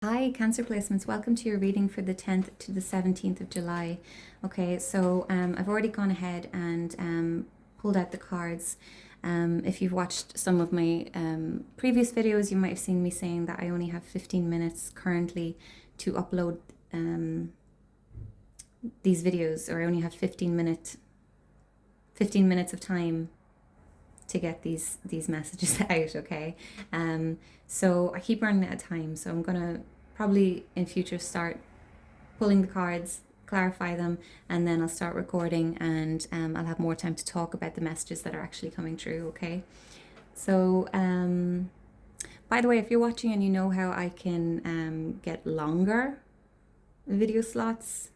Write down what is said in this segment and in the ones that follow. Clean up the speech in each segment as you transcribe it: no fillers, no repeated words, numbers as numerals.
Hi, Cancer Placements. Welcome to your reading for the 10th to the 17th of July. Okay, so I've already gone ahead and pulled out the cards. If you've watched some of my previous videos, you might have seen me saying that I only have 15 minutes currently to upload these videos, or I only have 15 minutes of time to get these messages out. Okay, so I keep running out of time, so I'm gonna probably in future start pulling the cards, clarify them, and then I'll start recording, and I'll have more time to talk about the messages that are actually coming through. Okay, so by the way, if you're watching and you know how I can get longer video slots,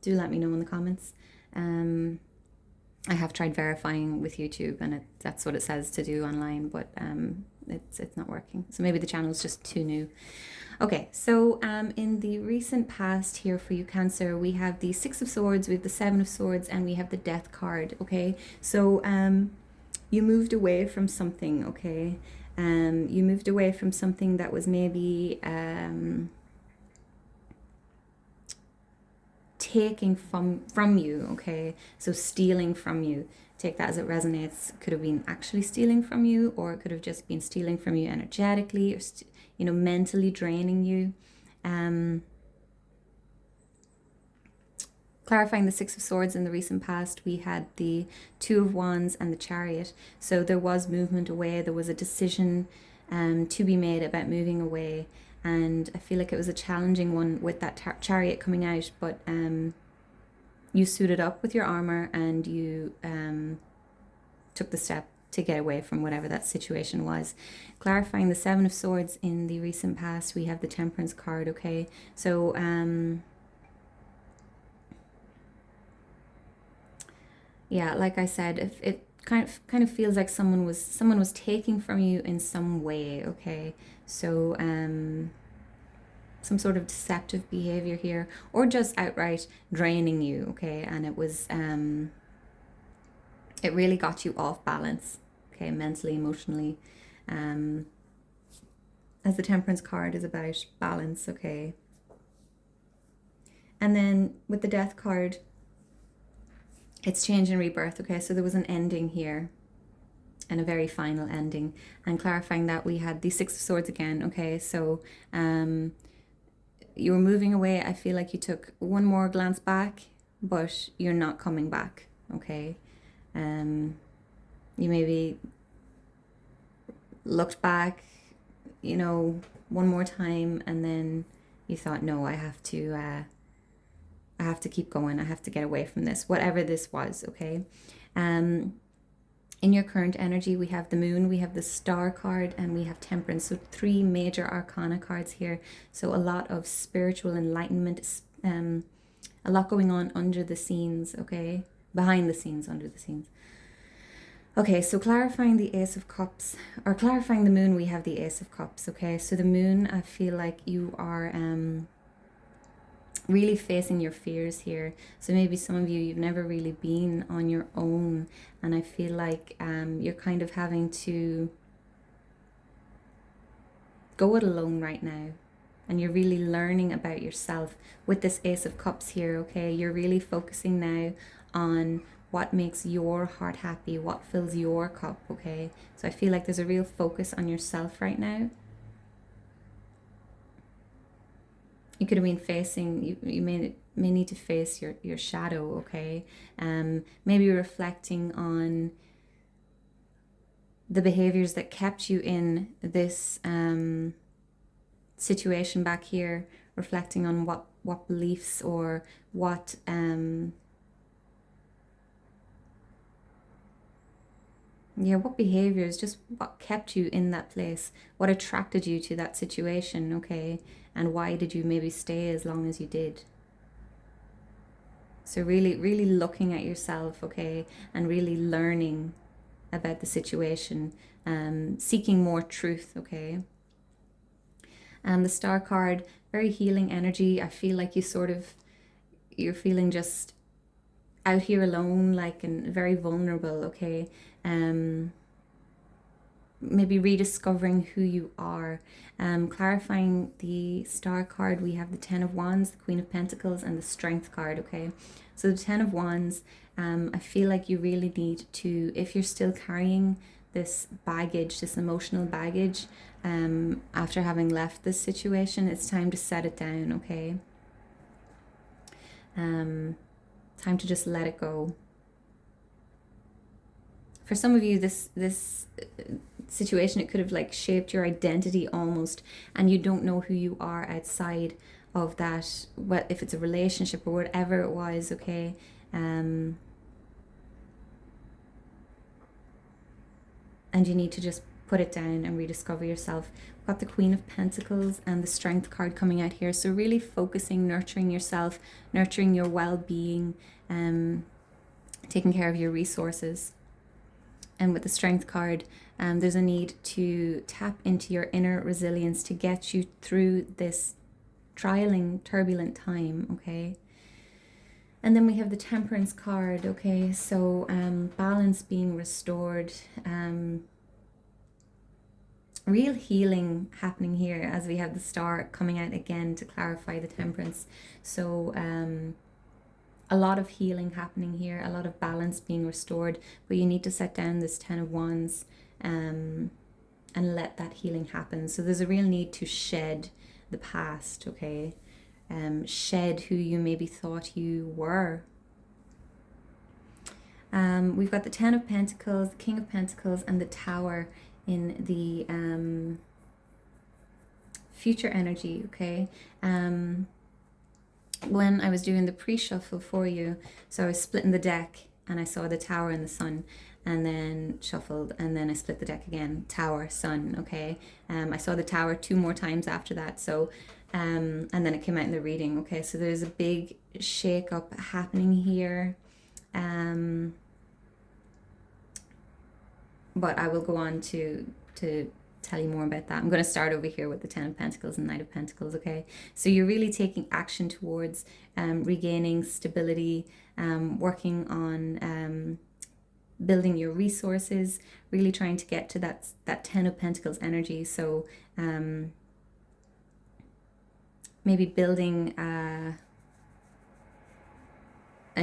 do let me know in the comments. I have tried verifying with YouTube, and that's what it says to do online, but it's not working. So maybe the channel is just too new. Okay, so in the recent past here for you, Cancer, we have the Six of Swords, we have the Seven of Swords, and we have the Death card. Okay, so you moved away from something. Okay, you moved away from something that was maybe taking from you. Okay, so stealing from you. Take that as it resonates. Could have been actually stealing from you, or it could have just been stealing from you energetically, or mentally draining you. Clarifying the Six of Swords, in the recent past, we had the Two of Wands and the Chariot. So there was movement away. There was a decision to be made about moving away. And I feel like it was a challenging one with that Chariot coming out, but you suited up with your armor, and you took the step to get away from whatever that situation was. Clarifying the Seven of Swords, in the recent past, we have the Temperance card. Okay, so yeah, like I said, if it kind of feels like someone was taking from you in some way. Okay, so some sort of deceptive behavior here, or just outright draining you. Okay, and it really got you off balance. Okay, mentally, emotionally, as the Temperance card is about balance. Okay, and then with the Death card, it's change and rebirth. Okay, so there was an ending here, and a very final ending. And clarifying that, we had the Six of Swords again. Okay, so you were moving away. I feel like you took one more glance back, but you're not coming back. Okay, you maybe looked back, one more time, and then you thought, no, I have to keep going. I have to get away from this, whatever this was. Okay, in your current energy, we have the Moon, we have the Star card, and we have Temperance. So three major arcana cards here. So a lot of spiritual enlightenment, a lot going on under the scenes. Okay, behind the scenes, under the scenes. Okay, so clarifying the Ace of Cups, or clarifying the Moon, we have the Ace of Cups. Okay, so the Moon, I feel like you are really facing your fears here. So maybe some of you've never really been on your own, and I feel like you're kind of having to go it alone right now, and you're really learning about yourself with this Ace of Cups here. Okay, you're really focusing now on what makes your heart happy, what fills your cup. Okay, so I feel like there's a real focus on yourself right now. You could have been facing, you may need to face your shadow. Okay, maybe reflecting on the behaviors that kept you in this situation back here, reflecting on what beliefs, or what what behaviors, just what kept you in that place, what attracted you to that situation. Okay, and why did you maybe stay as long as you did. So really, really looking at yourself. Okay, and really learning about the situation, seeking more truth. Okay, and the Star card, very healing energy. I feel like you're feeling just out here alone, like, and very vulnerable. Okay, maybe rediscovering who you are. Clarifying the star card, we have the Ten of Wands, the Queen of Pentacles, and the Strength card, okay? So the Ten of Wands, I feel like you really need to, if you're still carrying this baggage, this emotional baggage, after having left this situation, it's time to set it down, okay? Time to just let it go. For some of you, this situation, it could have like shaped your identity almost, and you don't know who you are outside of that, what if it's a relationship or whatever it was, okay? And you need to just put it down and rediscover yourself. We've got the Queen of Pentacles and the Strength card coming out here. So really focusing, nurturing yourself, nurturing your well-being, taking care of your resources. And with the Strength card, there's a need to tap into your inner resilience to get you through this trialing, turbulent time, okay? And then we have the Temperance card, okay? So balance being restored, real healing happening here as we have the Star coming out again to clarify the Temperance. So a lot of healing happening here, a lot of balance being restored, but you need to set down this Ten of Wands and let that healing happen. So there's a real need to shed the past, okay? Shed who you maybe thought you were. We've got the Ten of Pentacles, the King of Pentacles, and the Tower in the future energy, okay? When I was doing the pre-shuffle for you, so I was splitting the deck and I saw the Tower and the Sun, and then shuffled, and then I split the deck again, Tower, Sun, okay? I saw the Tower 2 more times after that, so and then it came out in the reading, okay? So there's a big shake up happening here, but I will go on to tell you more about that. I'm going to start over here with the Ten of Pentacles and Knight of Pentacles, okay? So you're really taking action towards regaining stability, working on building your resources, really trying to get to that Ten of Pentacles energy. So maybe building a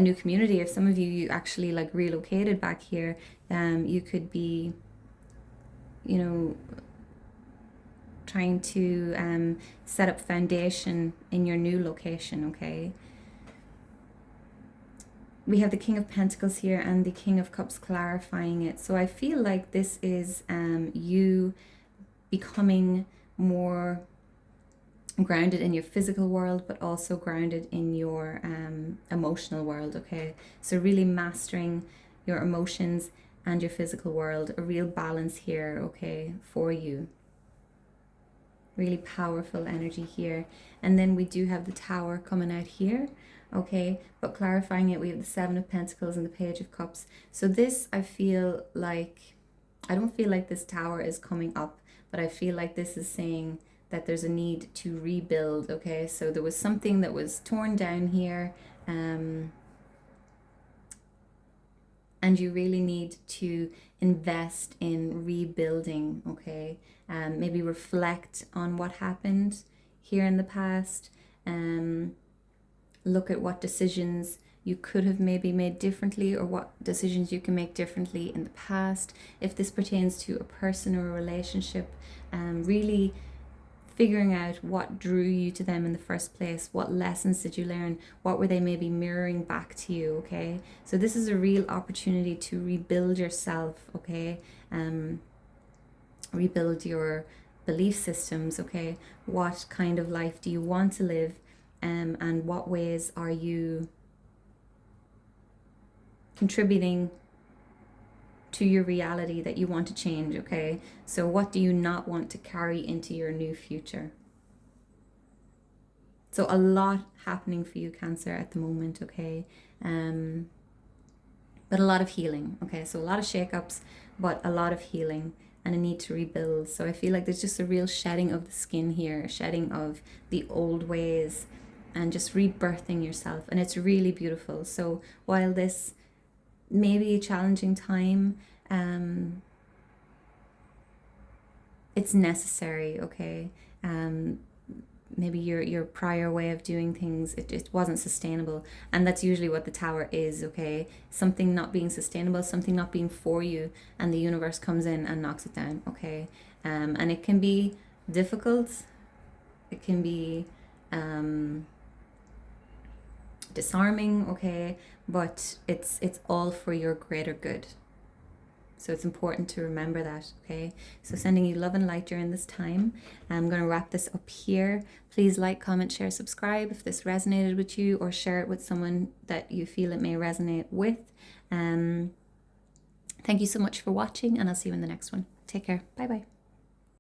new community. If some of you actually like relocated back here, you could be, you know, trying to set up foundation in your new location, okay? We have the King of Pentacles here and the King of Cups clarifying it. So I feel like this is you becoming more grounded in your physical world, but also grounded in your emotional world, okay? So really mastering your emotions and your physical world, a real balance here, okay, for you. Really powerful energy here. And then we do have the Tower coming out here, okay, but clarifying it, we have the Seven of Pentacles and the Page of Cups. So this, I feel like, I don't feel like this Tower is coming up, but I feel like this is saying that there's a need to rebuild, okay? So there was something that was torn down here, and you really need to invest in rebuilding, okay? Maybe reflect on what happened here in the past, look at what decisions you could have maybe made differently, or what decisions you can make differently in the past. If this pertains to a person or a relationship, really figuring out what drew you to them in the first place, what lessons did you learn, what were they maybe mirroring back to you, okay? So this is a real opportunity to rebuild yourself, okay? Rebuild your belief systems, okay? What kind of life do you want to live, and what ways are you contributing to your reality that you want to change, okay? So what do you not want to carry into your new future? So a lot happening for you, Cancer, at the moment, okay? But a lot of healing, okay? So a lot of shakeups, but a lot of healing and a need to rebuild. So I feel like there's just a real shedding of the skin here, shedding of the old ways, and just rebirthing yourself. And it's really beautiful. So while this may be a challenging time, it's necessary, okay? Maybe your prior way of doing things, it wasn't sustainable, and that's usually what the tower is, okay? Something not being sustainable, something not being for you, and the universe comes in and knocks it down, okay? And it can be difficult, it can be disarming, okay? But it's all for your greater good. So it's important to remember that, okay? So sending you love and light during this time. I'm going to wrap this up here. Please like, comment, share, subscribe if this resonated with you, or share it with someone that you feel it may resonate with. Thank you so much for watching, and I'll see you in the next one. Take care. Bye bye.